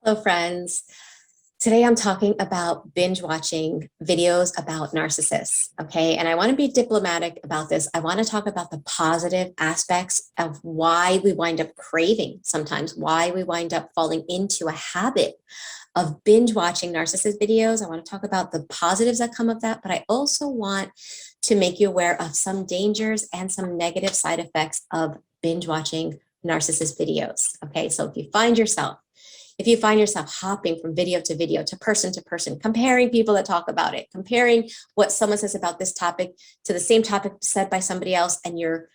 Hello, friends. Today I'm talking about binge watching videos about narcissists, okay? And I want to be diplomatic about this. I want to talk about the positive aspects of why we wind up craving sometimes, why we wind up falling into a habit of binge watching narcissist videos. I want to talk about the positives that come of that, but I also want to make you aware of some dangers and some negative side effects of binge watching narcissist videos, okay? So if you find yourself hopping from video to person, comparing people that talk about it, comparing what someone says about this topic to the same topic said by somebody else, and you're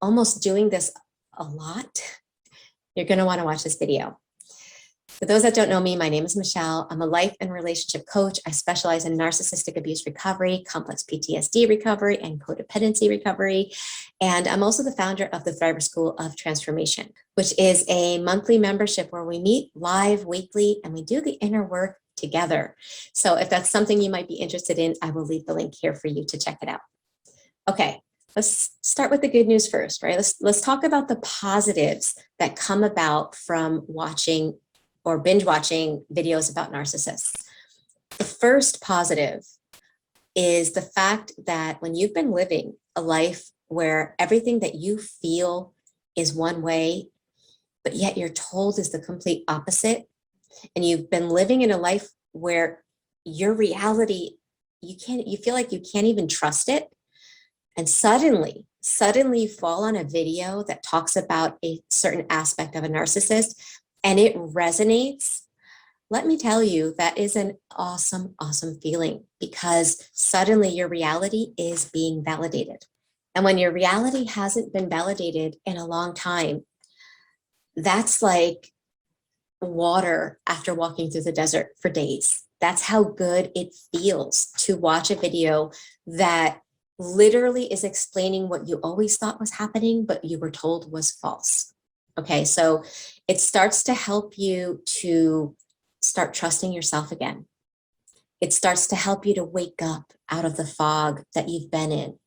almost doing this a lot, you're going to want to watch this video. For those that don't know me, my name is Michele. I'm a life and relationship coach. I specialize in narcissistic abuse recovery, complex PTSD recovery, and codependency recovery. And I'm also the founder of the Thriver School of Transformation, which is a monthly membership where we meet live weekly and we do the inner work together. So if that's something you might be interested in, I will leave the link here for you to check it out. Okay, let's start with the good news first, right? Let's talk about the positives that come about from watching or binge watching videos about narcissists. The first positive is the fact that when you've been living a life where everything that you feel is one way, but yet you're told is the complete opposite, and you've been living in a life where your reality, you feel like you can't even trust it, and suddenly you fall on a video that talks about a certain aspect of a narcissist and it resonates. Let me tell you, that is an awesome, awesome feeling, because suddenly your reality is being validated. And when your reality hasn't been validated in a long time, that's like water after walking through the desert for days. That's how good it feels to watch a video that literally is explaining what you always thought was happening, but you were told was false. Okay, so it starts to help you to start trusting yourself again. It starts to help you to wake up out of the fog that you've been in.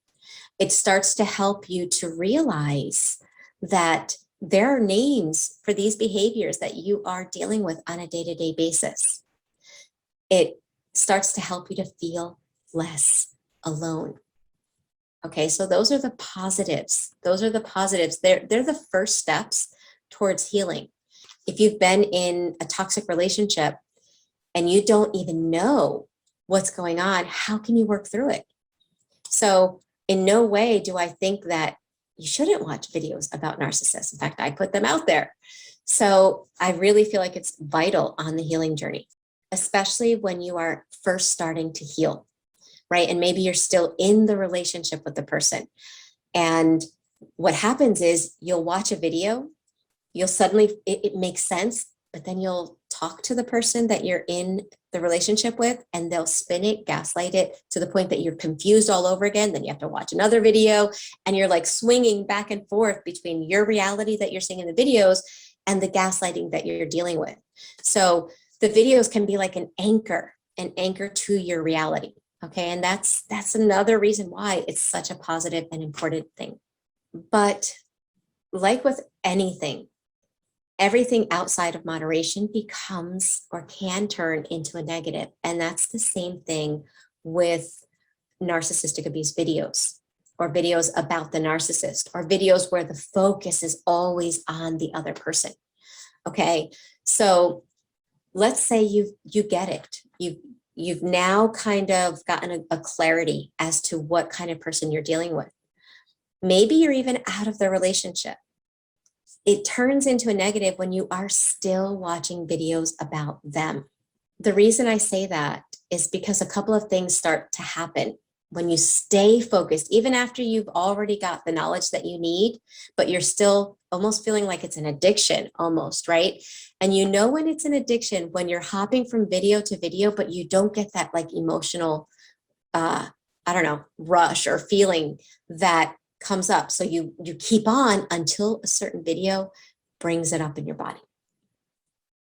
It starts to help you to realize that there are names for these behaviors that you are dealing with on a day-to-day basis. It starts to help you to feel less alone. Okay, so those are the positives. Those are the positives. They're the first steps towards healing. If you've been in a toxic relationship and you don't even know what's going on, how can you work through it? So in no way do I think that you shouldn't watch videos about narcissists. In fact, I put them out there. So I really feel like it's vital on the healing journey, especially when you are first starting to heal, right? And maybe you're still in the relationship with the person. And what happens is you'll watch a video, you'll suddenly, it makes sense, but then you'll talk to the person that you're in the relationship with and they'll spin it, gaslight it to the point that you're confused all over again. Then you have to watch another video and you're like swinging back and forth between your reality that you're seeing in the videos and the gaslighting that you're dealing with. So the videos can be like an anchor to your reality. Okay, and that's another reason why it's such a positive and important thing. But like with anything, everything outside of moderation becomes or can turn into a negative. And that's the same thing with narcissistic abuse videos, or videos about the narcissist, or videos where the focus is always on the other person. Okay, so let's say you get it. You've now kind of gotten a clarity as to what kind of person you're dealing with. Maybe you're even out of the relationship. It turns into a negative when you are still watching videos about them. The reason I say that is because a couple of things start to happen when you stay focused, even after you've already got the knowledge that you need, but you're still almost feeling like it's an addiction almost, right? And you know when it's an addiction, when you're hopping from video to video, but you don't get that like emotional, rush or feeling that comes up. So you keep on until a certain video brings it up in your body.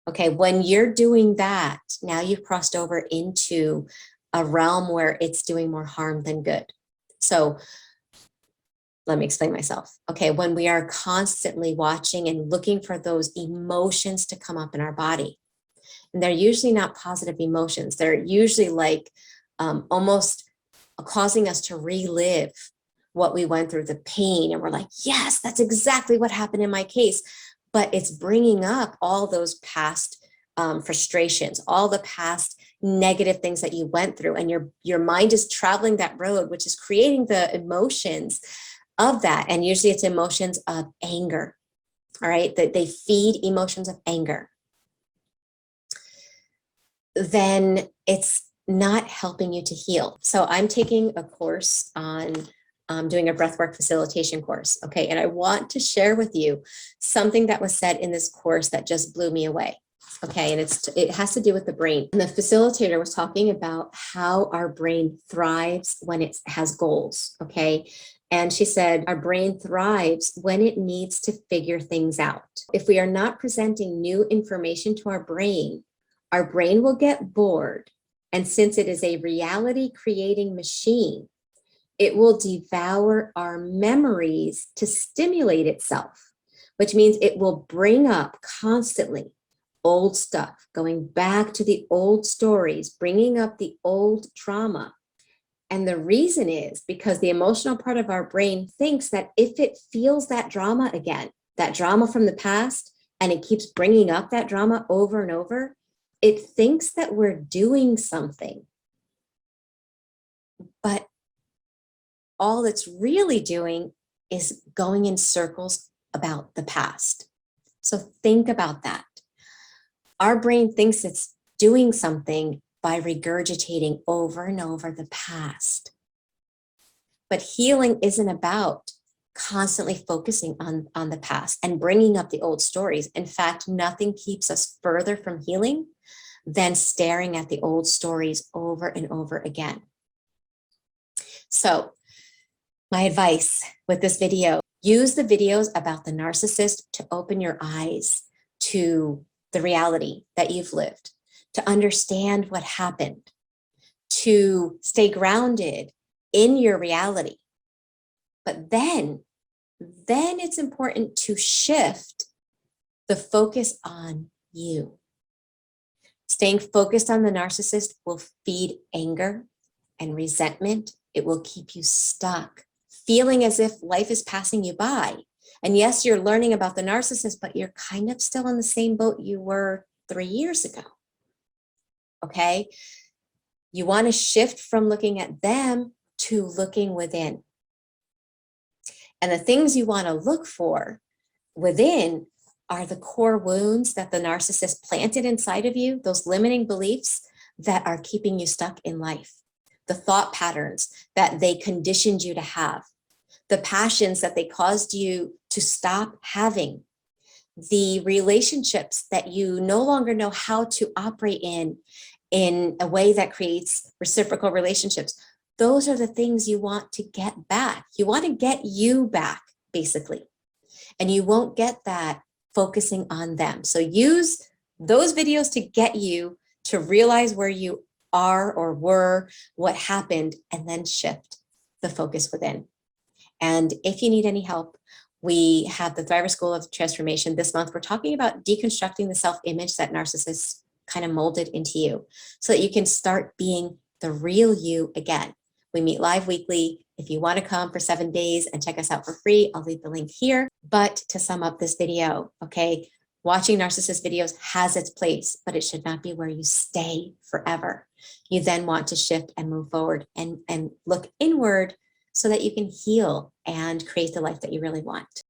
Okay, when you're doing that, now you've crossed over into a realm where it's doing more harm than good. So let me explain myself. Okay, when we are constantly watching and looking for those emotions to come up in our body, And they're usually not positive emotions. They're usually like almost causing us to relive what we went through, the pain. And we're like, yes, that's exactly what happened in my case. But it's bringing up all those past frustrations, all the past negative things that you went through. And your mind is traveling that road, which is creating the emotions of that. And usually it's emotions of anger. All right, that they feed emotions of anger. Then it's not helping you to heal. So I'm taking a course on doing a breathwork facilitation course. Okay. And I want to share with you something that was said in this course that just blew me away. Okay. And it has to do with the brain. And the facilitator was talking about how our brain thrives when it has goals. Okay. And she said, our brain thrives when it needs to figure things out. If we are not presenting new information to our brain will get bored. And since it is a reality creating machine, it will devour our memories to stimulate itself, which means it will bring up constantly old stuff, going back to the old stories, bringing up the old trauma. And the reason is because the emotional part of our brain thinks that if it feels that drama again, that drama from the past, and it keeps bringing up that drama over and over, it thinks that we're doing something. But all it's really doing is going in circles about the past. So think about that. Our brain thinks it's doing something by regurgitating over and over the past. But healing isn't about constantly focusing on the past and bringing up the old stories. In fact, nothing keeps us further from healing than staring at the old stories over and over again. So my advice with this video, use the videos about the narcissist to open your eyes to the reality that you've lived, to understand what happened, to stay grounded in your reality. But then it's important to shift the focus on you. Staying focused on the narcissist will feed anger and resentment. It will keep you stuck, feeling as if life is passing you by. And yes, you're learning about the narcissist, but you're kind of still in the same boat you were 3 years ago. Okay? You want to shift from looking at them to looking within. And the things you want to look for within are the core wounds that the narcissist planted inside of you, those limiting beliefs that are keeping you stuck in life, the thought patterns that they conditioned you to have, the passions that they caused you to stop having, the relationships that you no longer know how to operate in a way that creates reciprocal relationships. Those are the things you want to get back. You want to get you back, basically. And you won't get that focusing on them. So use those videos to get you to realize where you are or were, what happened, and then shift the focus within. And if you need any help, we have the Thriver School of Transformation. This month, we're talking about deconstructing the self-image that narcissists kind of molded into you so that you can start being the real you again. We meet live weekly. If you want to come for 7 days and check us out for free, I'll leave the link here. But to sum up this video, okay, watching narcissist videos has its place, but it should not be where you stay forever. You then want to shift and move forward and look inward so that you can heal and create the life that you really want.